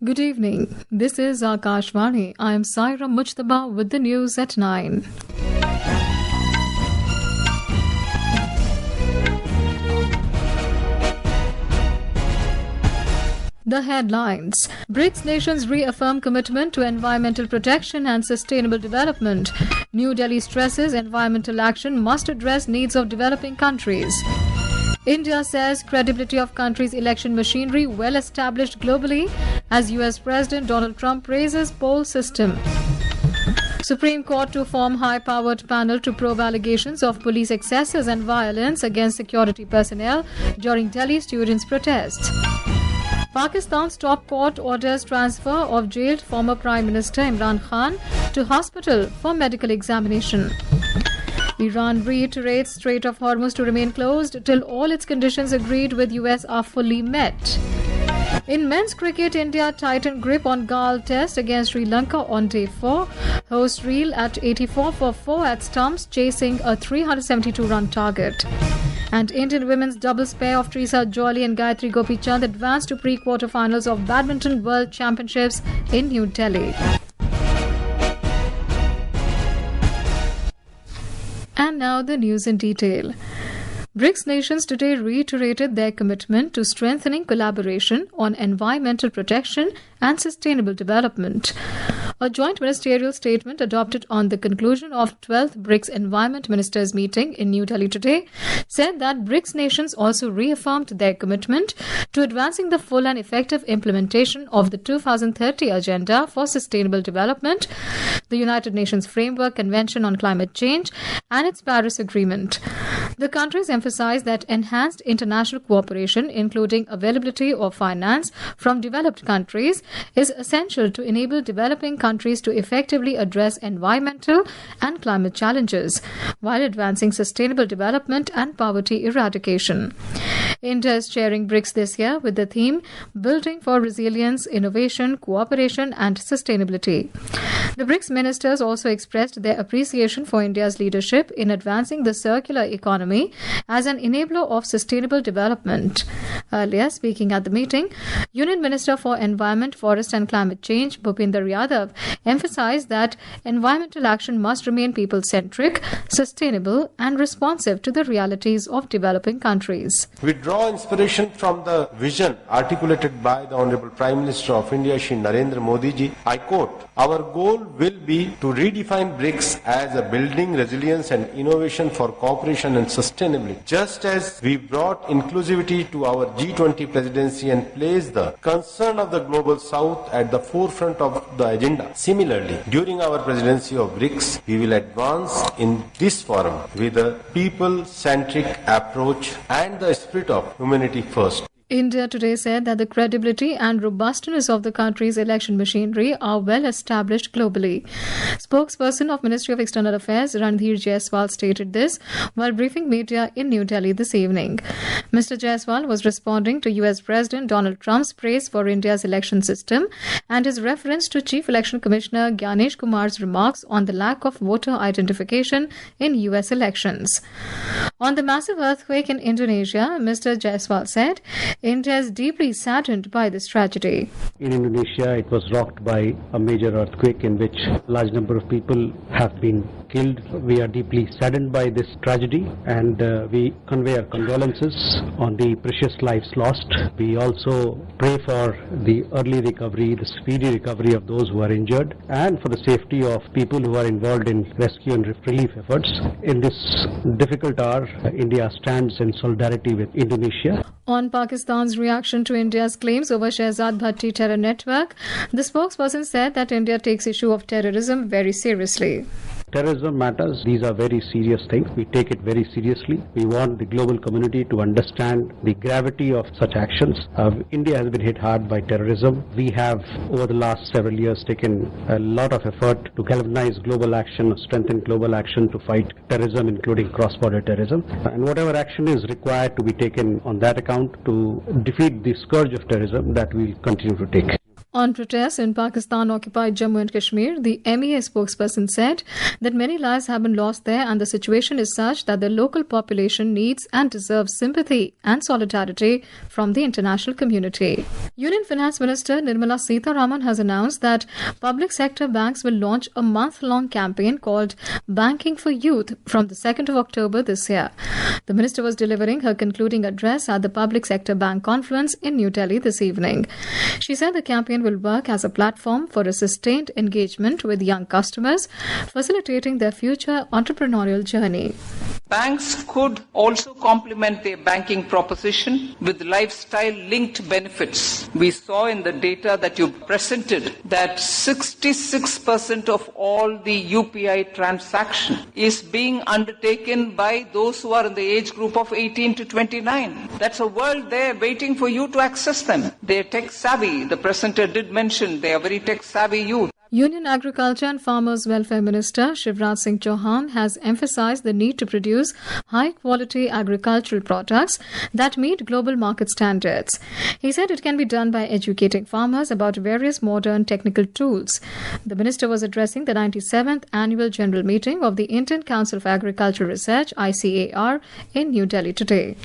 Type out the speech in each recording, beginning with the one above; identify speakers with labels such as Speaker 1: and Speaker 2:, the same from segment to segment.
Speaker 1: Good evening. This is Akashvani. I am Saira Mujtaba with the news at 9. The headlines. BRICS nations reaffirm commitment to environmental protection and sustainable development. New Delhi stresses environmental action must address needs of developing countries. India says credibility of country's election machinery well established globally as US President Donald Trump praises poll system. Supreme Court to form high-powered panel to probe allegations of police excesses and violence against security personnel during Delhi students' protests. Pakistan's top court orders transfer of jailed former Prime Minister Imran Khan to hospital for medical examination. Iran reiterates Strait of Hormuz to remain closed till all its conditions agreed with US are fully met. In men's cricket, India tightened grip on Galle Test against Sri Lanka on day 4. Hosts reel at 84 for 4 at stumps, chasing a 372-run target. And Indian women's doubles pair of Teresa Jolly and Gayatri Gopichand advanced to pre-quarterfinals of Badminton World Championships in New Delhi. And now the news in detail. BRICS nations today reiterated their commitment to strengthening collaboration on environmental protection and sustainable development. A joint ministerial statement adopted on the conclusion of 12th BRICS Environment Ministers meeting in New Delhi today said that BRICS nations also reaffirmed their commitment to advancing the full and effective implementation of the 2030 Agenda for Sustainable Development, the United Nations Framework Convention on Climate Change, and its Paris Agreement. The countries emphasized that enhanced international cooperation, including availability of finance from developed countries, is essential to enable developing countries to effectively address environmental and climate challenges while advancing sustainable development and poverty eradication. India is chairing BRICS this year with the theme Building for Resilience, Innovation, Cooperation and Sustainability. The BRICS ministers also expressed their appreciation for India's leadership in advancing the circular economy as an enabler of sustainable development. Earlier, speaking at the meeting, Union Minister for Environment, Forest and Climate Change, Bhupinder Yadav, emphasized that environmental action must remain people-centric, sustainable and responsive to the realities of developing countries.
Speaker 2: We draw inspiration from the vision articulated by the Honorable Prime Minister of India, Shri Narendra Modi ji. I quote, "Our goal will be to redefine BRICS as a building resilience and innovation for cooperation and sustainability. Just as we brought inclusivity to our G20 presidency and placed the concern of the global south at the forefront of the agenda. Similarly, during our presidency of BRICS, we will advance in this forum with a people-centric approach and the spirit of humanity first."
Speaker 1: India today said that the credibility and robustness of the country's election machinery are well established globally. Spokesperson of Ministry of External Affairs Ranveer Jaiswal stated this while briefing media in New Delhi this evening. Mr. Jaiswal was responding to US President Donald Trump's praise for India's election system and his reference to Chief Election Commissioner Gyanesh Kumar's remarks on the lack of voter identification in US elections. On the massive earthquake in Indonesia, Mr. Jaiswal said, India is deeply saddened by this tragedy.
Speaker 3: In Indonesia, it was rocked by a major earthquake in which a large number of people have been killed. We are deeply saddened by this tragedy and we convey our condolences on the precious lives lost. We also pray for the early recovery, the speedy recovery of those who are injured and for the safety of people who are involved in rescue and relief efforts. In this difficult hour, India stands in solidarity with Indonesia.
Speaker 1: On Pakistan's reaction to India's claims over Shehzad Bhatti terror network, the spokesperson said that India takes issue of terrorism very seriously.
Speaker 3: Terrorism matters. These are very serious things. We take it very seriously. We want the global community to understand the gravity of such actions. India has been hit hard by terrorism. We have, over the last several years, taken a lot of effort to galvanize global action, strengthen global action to fight terrorism, including cross-border terrorism. And whatever action is required to be taken on that account to defeat the scourge of terrorism, that we'll continue to take.
Speaker 1: On protests in Pakistan-occupied Jammu and Kashmir, the MEA spokesperson said that many lives have been lost there and the situation is such that the local population needs and deserves sympathy and solidarity from the international community. Union Finance Minister Nirmala Sitharaman has announced that public sector banks will launch a month-long campaign called Banking for Youth from the 2nd of October this year. The minister was delivering her concluding address at the Public Sector Bank Conference in New Delhi this evening. She said the campaign will work as a platform for a sustained engagement with young customers, facilitating their future entrepreneurial journey.
Speaker 4: Banks could also complement their banking proposition with lifestyle-linked benefits. We saw in the data that you presented that 66% of all the UPI transaction is being undertaken by those who are in the age group of 18 to 29. That's a world there waiting for you to access them. They're tech-savvy. The presenter did mention they are very tech-savvy youth.
Speaker 1: Union Agriculture and Farmers Welfare Minister Shivraj Singh Chauhan has emphasized the need to produce high-quality agricultural products that meet global market standards. He said it can be done by educating farmers about various modern technical tools. The minister was addressing the 97th Annual General Meeting of the Indian Council of Agricultural Research, ICAR, in New Delhi today.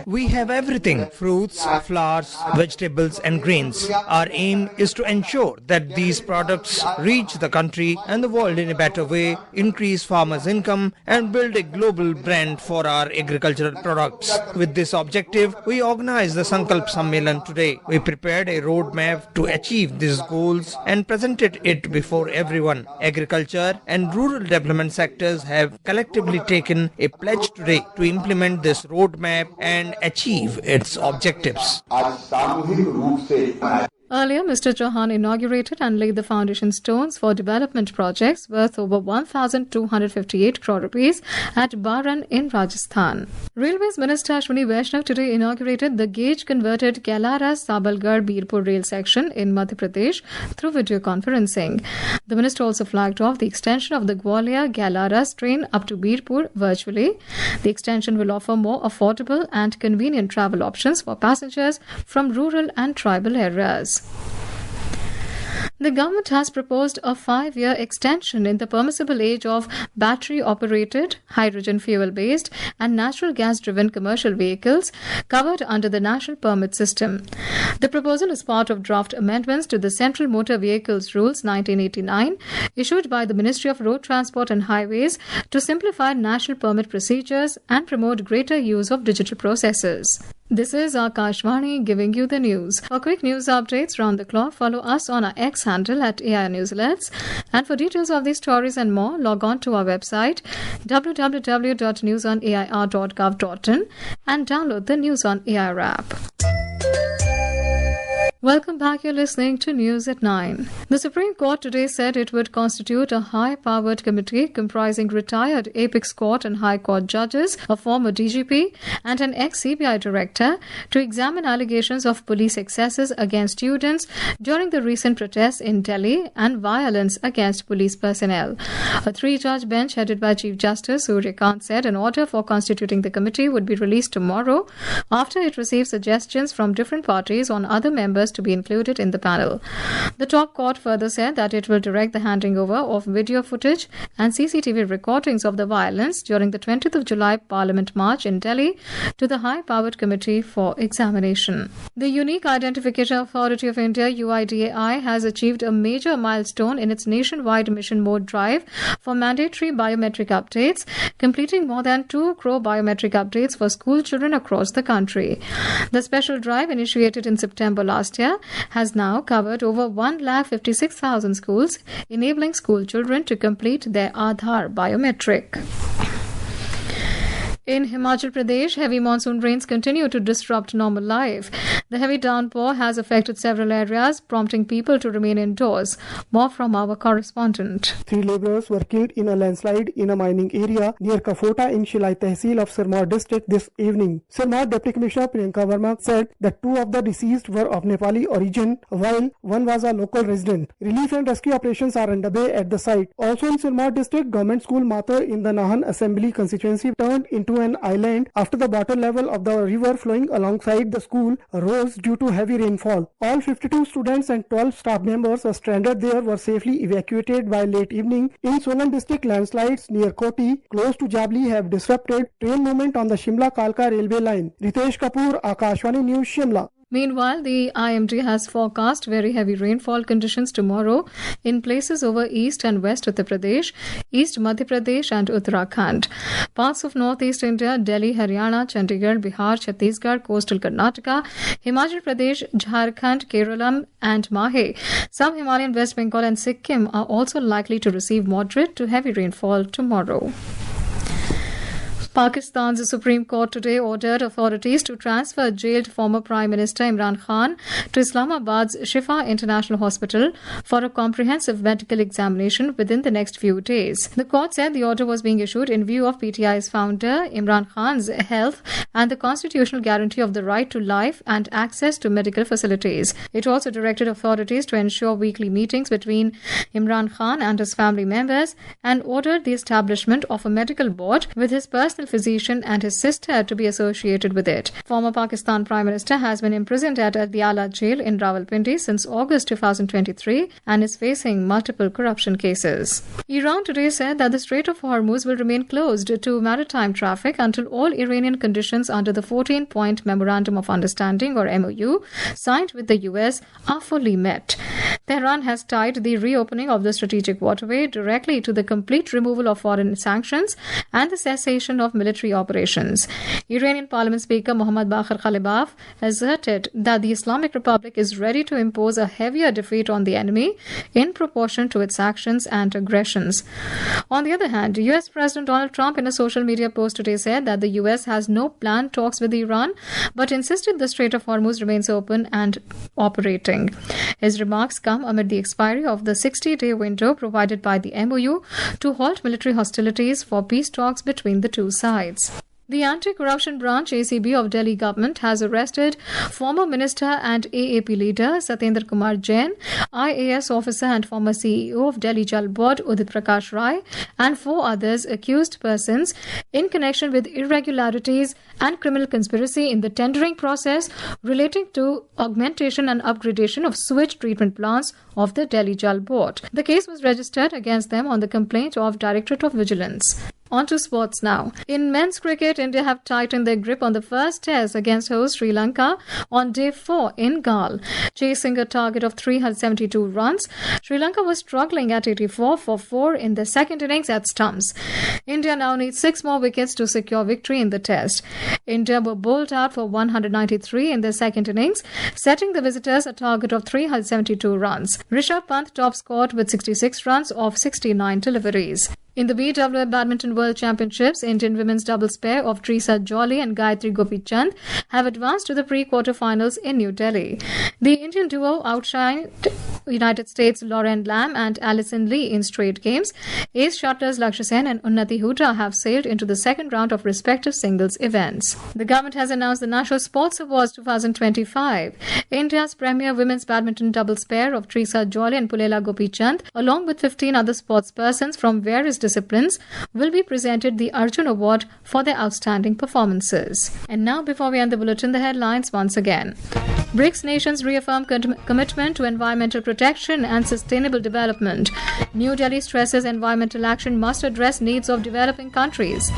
Speaker 5: We have everything: fruits, flowers, vegetables and grains. Our aim is to ensure that these products reach the country and the world in a better way, increase farmers' income and build a global brand for our agricultural products. With this objective, we organized the Sankalp Sammelan today. We prepared a roadmap to achieve these goals and presented it before everyone. Agriculture and rural development sectors have collectively taken a pledge today to implement this roadmap and achieve its objectives.
Speaker 1: Earlier, Mr. Chauhan inaugurated and laid the foundation stones for development projects worth over 1,258 crore rupees at Baran in Rajasthan. Railways Minister Ashwini Vaishnav today inaugurated the gauge-converted Kalara-Sabalgarh-Birpur rail section in Madhya Pradesh through video conferencing. The minister also flagged off the extension of the Gwalior-Galara train up to Birpur virtually. The extension will offer more affordable and convenient travel options for passengers from rural and tribal areas. The government has proposed a 5-year extension in the permissible age of battery-operated, hydrogen fuel-based and natural gas-driven commercial vehicles covered under the National Permit System. The proposal is part of draft amendments to the Central Motor Vehicles Rules 1989, issued by the Ministry of Road Transport and Highways to simplify national permit procedures and promote greater use of digital processes. This is Akashvani giving you the news. For quick news updates round the clock, follow us on our X handle at AI News Alerts. And for details of these stories and more, log on to our website www.newsonair.gov.in and download the News on AIR app. Welcome back. You're listening to News at 9. The Supreme Court today said it would constitute a high-powered committee comprising retired Apex Court and High Court judges, a former DGP, and an ex-CBI director to examine allegations of police excesses against students during the recent protests in Delhi and violence against police personnel. A 3-judge bench headed by Chief Justice Surya Kant said an order for constituting the committee would be released tomorrow after it received suggestions from different parties on other members to be included in the panel. The top court further said that it will direct the handing over of video footage and CCTV recordings of the violence during the 20th of July Parliament March in Delhi to the high-powered committee for examination. The Unique Identification Authority of India UIDAI has achieved a major milestone in its nationwide mission mode drive for mandatory biometric updates, completing more than 2 crore biometric updates for school children across the country. The special drive, initiated in September last year, has now covered over 1,56,000 schools, enabling school children to complete their Aadhaar biometric. In Himachal Pradesh, heavy monsoon rains continue to disrupt normal life. The heavy downpour has affected several areas, prompting people to remain indoors. More from our correspondent.
Speaker 6: 3 labourers were killed in a landslide in a mining area near Kafota in Shilai Tehsil of Sirmaur district this evening. Sirmaur Deputy Commissioner Priyanka Verma said that 2 of the deceased were of Nepali origin, while 1 was a local resident. Relief and rescue operations are underway at the site. Also in Sirmaur district, government school Matar in the Nahan Assembly constituency turned into an island after the water level of the river flowing alongside the school rose closed due to heavy rainfall. All 52 students and 12 staff members stranded there were safely evacuated by late evening. In Solan district, landslides near Koti, close to Jabli, have disrupted train movement on the Shimla-Kalka railway line. Ritesh Kapoor, Akashvani News, Shimla.
Speaker 1: Meanwhile, the IMD has forecast very heavy rainfall conditions tomorrow in places over east and west Uttar Pradesh, east Madhya Pradesh and Uttarakhand. Parts of northeast India, Delhi, Haryana, Chandigarh, Bihar, Chhattisgarh, coastal Karnataka, Himachal Pradesh, Jharkhand, Kerala and Mahe. Some Himalayan West Bengal and Sikkim are also likely to receive moderate to heavy rainfall tomorrow. Pakistan's Supreme Court today ordered authorities to transfer jailed former Prime Minister Imran Khan to Islamabad's Shifa International Hospital for a comprehensive medical examination within the next few days. The court said the order was being issued in view of PTI's founder Imran Khan's health and the constitutional guarantee of the right to life and access to medical facilities. It also directed authorities to ensure weekly meetings between Imran Khan and his family members and ordered the establishment of a medical board with his personal physician and his sister to be associated with it. Former Pakistan Prime Minister has been imprisoned at Adiala jail in Rawalpindi since August 2023 and is facing multiple corruption cases. Iran today said that the Strait of Hormuz will remain closed to maritime traffic until all Iranian conditions under the 14-point Memorandum of Understanding or MOU signed with the US are fully met. Tehran has tied the reopening of the strategic waterway directly to the complete removal of foreign sanctions and the cessation of military operations. Iranian Parliament Speaker Mohammad Baqir Ghalibaf asserted that the Islamic Republic is ready to impose a heavier defeat on the enemy in proportion to its actions and aggressions. On the other hand, US President Donald Trump in a social media post today said that the US has no planned talks with Iran but insisted the Strait of Hormuz remains open and operating. His remarks come amid the expiry of the 60-day window provided by the MOU to halt military hostilities for peace talks between the two sides. The Anti-Corruption Branch ACB of Delhi government has arrested former minister and AAP leader Satyendra Kumar Jain, IAS officer and former CEO of Delhi Jal Board Udit Prakash Rai and 4 others accused persons in connection with irregularities and criminal conspiracy in the tendering process relating to augmentation and upgradation of sewage treatment plants of the Delhi Jal Board. The case was registered against them on the complaint of Directorate of Vigilance. On to sports now. In men's cricket, India have tightened their grip on the first test against host Sri Lanka on day 4 in Galle. Chasing a target of 372 runs, Sri Lanka was struggling at 84 for 4 in the second innings at stumps. India now needs 6 more wickets to secure victory in the test. India were bowled out for 193 in the second innings, setting the visitors a target of 372 runs. Rishabh Pant top scored with 66 runs off 69 deliveries. In the BWF Badminton World Championships, Indian women's doubles pair of Trisa Jolly and Gayatri Gopichand have advanced to the pre-quarterfinals in New Delhi. The Indian duo outshined United States' Lauren Lam and Alison Lee in straight games. Ace shuttlers Lakshya Sen and Unnati Hooda have sailed into the second round of respective singles events. The government has announced the National Sports Awards 2025. India's premier women's badminton doubles pair of Trisa Jolly and Pulela Gopichand, along with 15 other sports persons from various disciplines, will be presented the Arjun Award for their outstanding performances. And now, before we end the bulletin, the headlines once again. BRICS nations reaffirm commitment to environmental protection and sustainable development. New Delhi stresses environmental action must address needs of developing countries.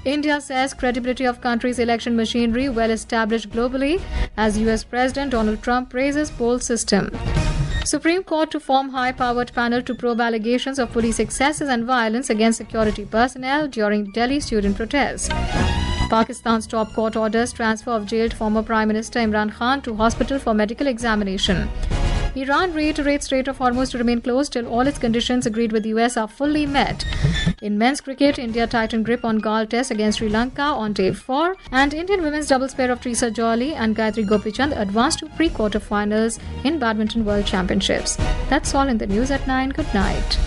Speaker 1: India says credibility of country's election machinery well established globally as US President Donald Trump praises poll system. Supreme Court to form high-powered panel to probe allegations of police excesses and violence against security personnel during Delhi student protests. Pakistan's top court orders transfer of jailed former Prime Minister Imran Khan to hospital for medical examination. Iran reiterates Strait of Hormuz to remain closed till all its conditions agreed with the US are fully met. In men's cricket, India tightened grip on Galle Test against Sri Lanka on day 4, and Indian women's doubles pair of Trisa Jolly and Gayatri Gopichand advanced to pre-quarterfinals in Badminton World Championships. That's all in the news at 9. Good night.